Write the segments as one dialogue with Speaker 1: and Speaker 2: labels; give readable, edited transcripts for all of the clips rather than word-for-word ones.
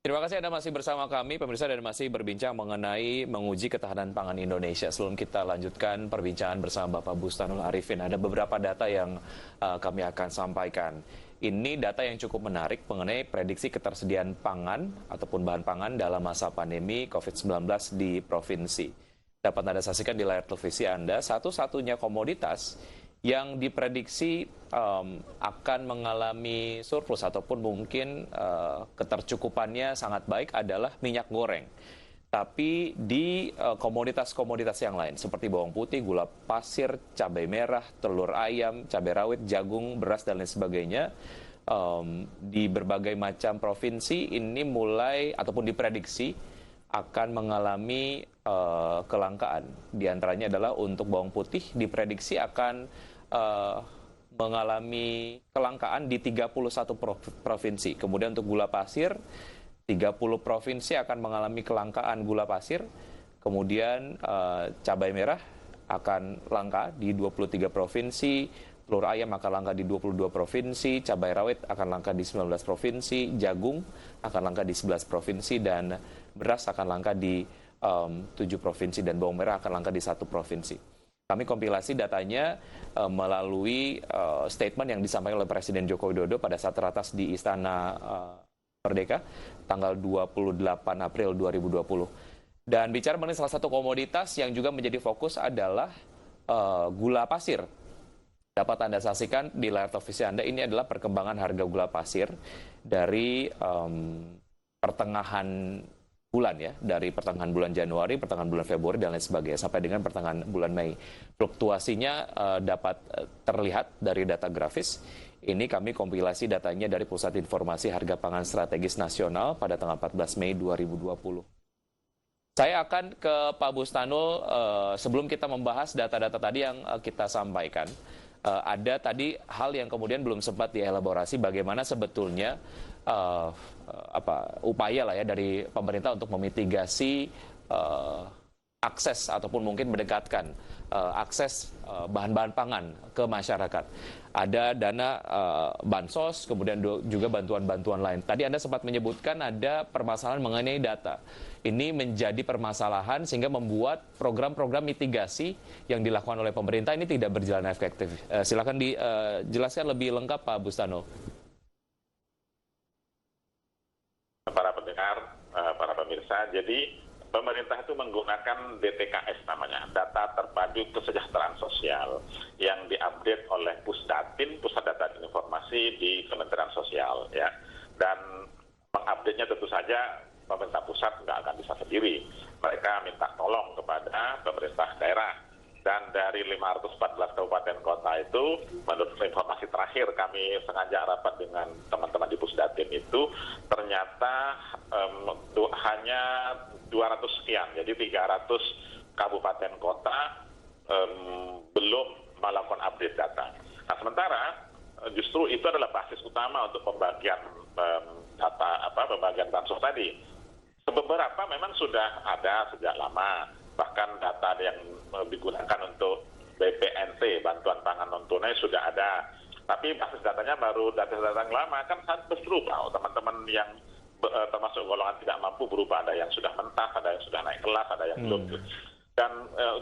Speaker 1: Terima kasih Anda masih bersama kami, pemirsa, dan masih berbincang mengenai menguji ketahanan pangan Indonesia. Sebelum kita lanjutkan perbincangan bersama Bapak Bustanul Arifin, ada beberapa data yang kami akan sampaikan. Ini data yang cukup menarik mengenai prediksi ketersediaan pangan ataupun bahan pangan dalam masa pandemi COVID-19 di provinsi. Dapat Anda saksikan di layar televisi Anda, satu-satunya komoditas yang diprediksi akan mengalami surplus ataupun mungkin ketercukupannya sangat baik adalah minyak goreng. Tapi di komoditas-komoditas yang lain seperti bawang putih, gula pasir, cabai merah, telur ayam, cabai rawit, jagung, beras, dan lain sebagainya, di berbagai macam provinsi ini mulai ataupun diprediksi akan mengalami kelangkaan. Di antaranya adalah untuk bawang putih diprediksi akan mengalami kelangkaan di 31 provinsi. Kemudian untuk gula pasir, 30 provinsi akan mengalami kelangkaan gula pasir. Kemudian cabai merah akan langka di 23 provinsi, telur ayam akan langka di 22 provinsi, cabai rawit akan langka di 19 provinsi, jagung akan langka di 11 provinsi, dan beras akan langka di 7 provinsi, dan bawang merah akan langka di 1 provinsi. Kami kompilasi datanya melalui statement yang disampaikan oleh Presiden Joko Widodo pada saat teratas di Istana Merdeka tanggal 28 April 2020. Dan bicara mengenai salah satu komoditas yang juga menjadi fokus adalah gula pasir. Dapat Anda saksikan di layar televisi Anda, ini adalah perkembangan harga gula pasir dari pertengahan bulan ya, dari pertengahan bulan Januari, pertengahan bulan Februari, dan lain sebagainya, sampai dengan pertengahan bulan Mei. Fluktuasinya dapat terlihat dari data grafis. Ini kami kompilasi datanya dari Pusat Informasi Harga Pangan Strategis Nasional pada tanggal 14 Mei 2020. Saya akan ke Pak Bustanul sebelum kita membahas data-data tadi yang kita sampaikan. Ada tadi hal yang kemudian belum sempat dielaborasi, bagaimana sebetulnya upaya lah ya dari pemerintah untuk memitigasi akses ataupun mungkin mendekatkan akses bahan-bahan pangan ke masyarakat. Ada dana bansos, kemudian juga bantuan-bantuan lain. Tadi Anda sempat menyebutkan ada permasalahan mengenai data. Ini menjadi permasalahan sehingga membuat program-program mitigasi yang dilakukan oleh pemerintah ini tidak berjalan efektif. Silakan dijelaskan lebih lengkap Pak Bustanul.
Speaker 2: Para pendengar, para pemirsa, jadi pemerintah itu menggunakan DTKS namanya, Data Terpadu Kesejahteraan Sosial, yang diupdate oleh Pusdatin, Pusat Data dan Informasi di Kementerian Sosial, ya. Dan mengupdate-nya tentu saja pemerintah pusat nggak akan bisa sendiri. Mereka minta tolong kepada pemerintah daerah. Dan dari 514 kabupaten kota itu, menurut informasi terakhir kami sengaja rapat dengan teman-teman di Pusdatin itu, ternyata hanya 200 sekian, jadi 300 kabupaten kota belum melakukan update data. Nah, sementara justru itu adalah basis utama untuk pembagian data, pembagian bansos tadi. Beberapa memang sudah ada sejak lama, bahkan data yang digunakan untuk BPNT, bantuan pangan non tunai, sudah ada. Tapi basis datanya baru data-data yang lama, kan harus berubah. Teman-teman yang termasuk golongan tidak mampu berubah, ada yang sudah mentas, ada yang sudah naik kelas, ada yang belum. Dan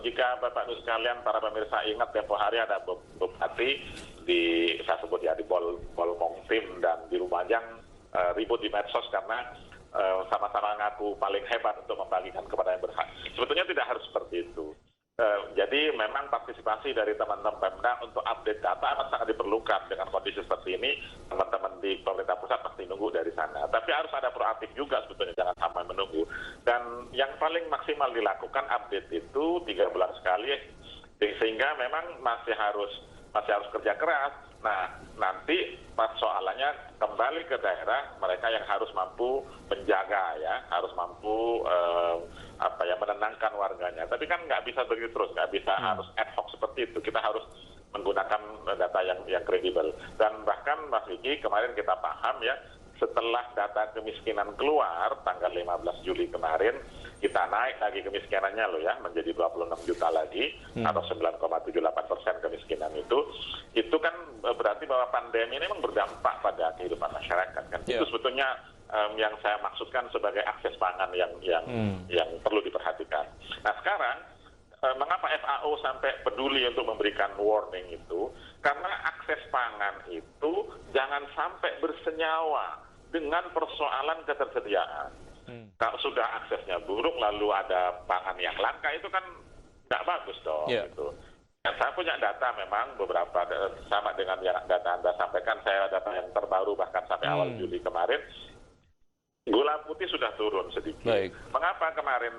Speaker 2: jika Bapak Ibu sekalian, para pemirsa ingat, tempo hari ada bupati di, saya sebut ya, di Bolmongtim dan di Lumajang ribut di medsos karena sama-sama ngaku paling hebat untuk membagikan kepada yang berhak. Sebetulnya tidak harus seperti itu. Jadi memang partisipasi dari teman-teman Pemda untuk update data amat sangat diperlukan. Dengan kondisi seperti ini, teman-teman di pemerintah pusat pasti nunggu dari sana. Tapi harus ada proaktif juga sebetulnya, jangan sampai menunggu. Dan yang paling maksimal dilakukan update itu 3 bulan sekali, sehingga memang masih harus kerja keras. Nah, nanti persoalannya kembali ke daerah, mereka yang harus mampu menjaga ya, harus mampu menenangkan warganya. Tapi kan nggak bisa begitu terus, nggak bisa harus ad hoc seperti itu. Kita harus menggunakan data yang kredibel. Dan bahkan Mas Vicky, kemarin kita paham ya, setelah data kemiskinan keluar tanggal 15 Juli kemarin, kita naik lagi kemiskinannya loh ya, menjadi 26 juta lagi, atau 9,78% kemiskinan itu kan berarti bahwa pandemi ini memang berdampak pada kehidupan masyarakat kan. Itu sebetulnya yang saya maksudkan sebagai akses pangan yang perlu diperhatikan. Nah sekarang mengapa FAO sampai peduli untuk memberikan warning itu? Karena akses pangan itu jangan sampai bersenyawa dengan persoalan ketersediaan. Kalau sudah aksesnya buruk lalu ada pangan yang langka itu kan nggak bagus dong. Gitu. Dan saya punya data memang beberapa sama dengan yang data Anda sampaikan, saya data yang terbaru bahkan sampai awal Juli kemarin, gula putih sudah turun sedikit.
Speaker 1: Baik.
Speaker 2: Mengapa kemarin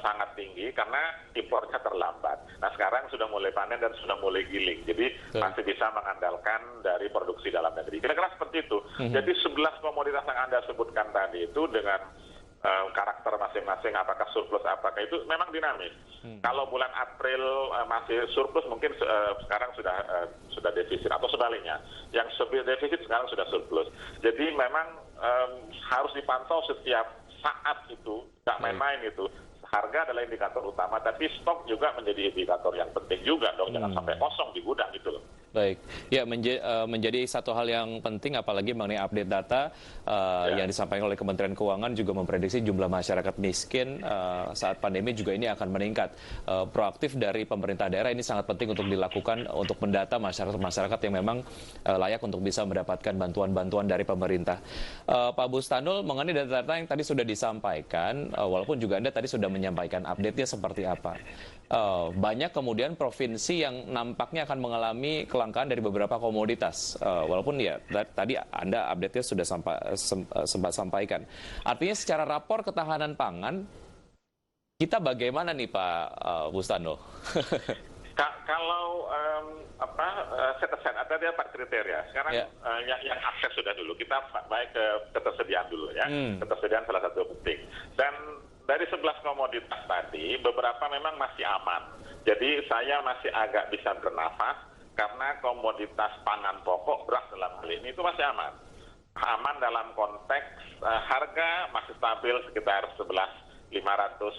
Speaker 2: sangat tinggi? Karena impornya terlambat. Nah sekarang sudah mulai panen dan sudah mulai giling. Jadi masih bisa mengandalkan dari produksi dalam negeri. Kira-kira seperti itu. Jadi 11 komoditas yang Anda sebutkan tadi itu dengan karakter masing-masing, apakah surplus, apakah itu memang dinamis. Kalau bulan April masih surplus, mungkin sekarang sudah defisit atau sebaliknya. Yang defisit sekarang sudah surplus. Jadi memang harus dipantau setiap saat itu, nggak main-main itu. Harga adalah indikator utama, tapi stok juga menjadi indikator yang penting juga dong. Jangan sampai kosong di gudang gitu loh.
Speaker 1: Baik, ya menjadi satu hal yang penting apalagi mengenai update data yang disampaikan oleh Kementerian Keuangan juga memprediksi jumlah masyarakat miskin saat pandemi juga ini akan meningkat. Proaktif dari pemerintah daerah ini sangat penting untuk dilakukan untuk mendata masyarakat yang memang layak untuk bisa mendapatkan bantuan-bantuan dari pemerintah. Pak Bustanul, mengenai data-data yang tadi sudah disampaikan, walaupun juga Anda tadi sudah menyampaikan update-nya seperti apa. Banyak kemudian provinsi yang nampaknya akan mengalami kelangkaan dari beberapa komoditas. Walaupun ya tadi Anda update-nya sudah sempat sampaikan. Artinya secara rapor ketahanan pangan, kita bagaimana nih Pak Bustanul?
Speaker 2: Kalau set ada dia 4 kriteria. Sekarang yang akses sudah dulu. Kita baik ke ketersediaan dulu ya. Ketersediaan salah satu penting. Dan dari 11 komoditas tadi, beberapa memang masih aman. Jadi saya masih agak bisa bernafas karena komoditas pangan pokok, beras dalam hal ini itu masih aman. Aman dalam konteks harga masih stabil sekitar 11.500,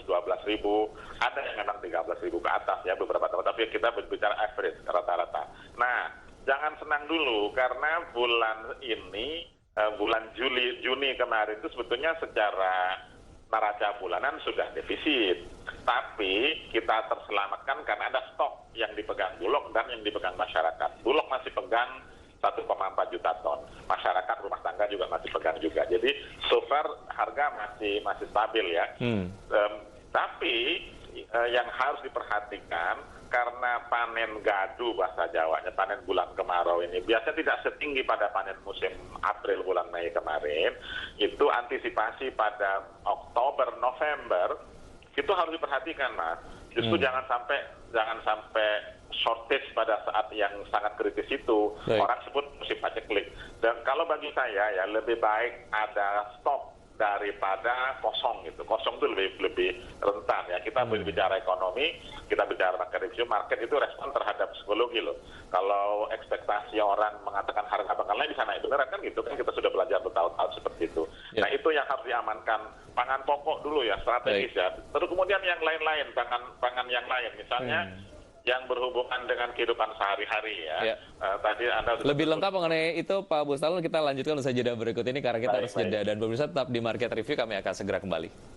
Speaker 2: 12.000. Ada yang memang 13.000 ke atas ya beberapa tempat, tapi kita berbicara average rata-rata. Nah, jangan senang dulu karena bulan ini, bulan Juni kemarin itu sebetulnya secara neraca bulanan sudah defisit, tapi kita terselamatkan karena ada stok yang dipegang Bulog dan yang dipegang masyarakat. Bulog masih pegang 1,4 juta ton, masyarakat rumah tangga juga masih pegang juga. Jadi so far harga masih stabil ya. Tapi yang harus diperhatikan karena panen gadu bahasa Jawanya, panen bulan kemarau ini biasanya tidak setinggi pada panen musim April bulan Mei kemarin. Itu antisipasi pada Oktober November itu harus diperhatikan Mas. Justru jangan sampai shortage pada saat yang sangat kritis itu. Orang sebut musim paceklik. Dan kalau bagi saya ya lebih baik ada stok daripada kosong gitu. Kosong itu lebih rentan ya. Kita berbicara ekonomi, kita bicara market review, market itu respon terhadap psikologi loh. Kalau ekspektasi orang mengatakan harga bakal naik di sana itu beneran kan gitu kan, kita sudah belajar bertahun-tahun seperti itu. Nah itu yang harus diamankan, pangan pokok dulu ya, strategis ya. Terus kemudian yang lain-lain, pangan yang lain misalnya yang berhubungan dengan kehidupan sehari-hari ya. Tadi Anda
Speaker 1: lebih lengkap mengenai itu Pak Bustanul kita lanjutkan usai jeda berikut ini karena kita harus jeda dan pemirsa tetap di Market Review, kami akan segera kembali.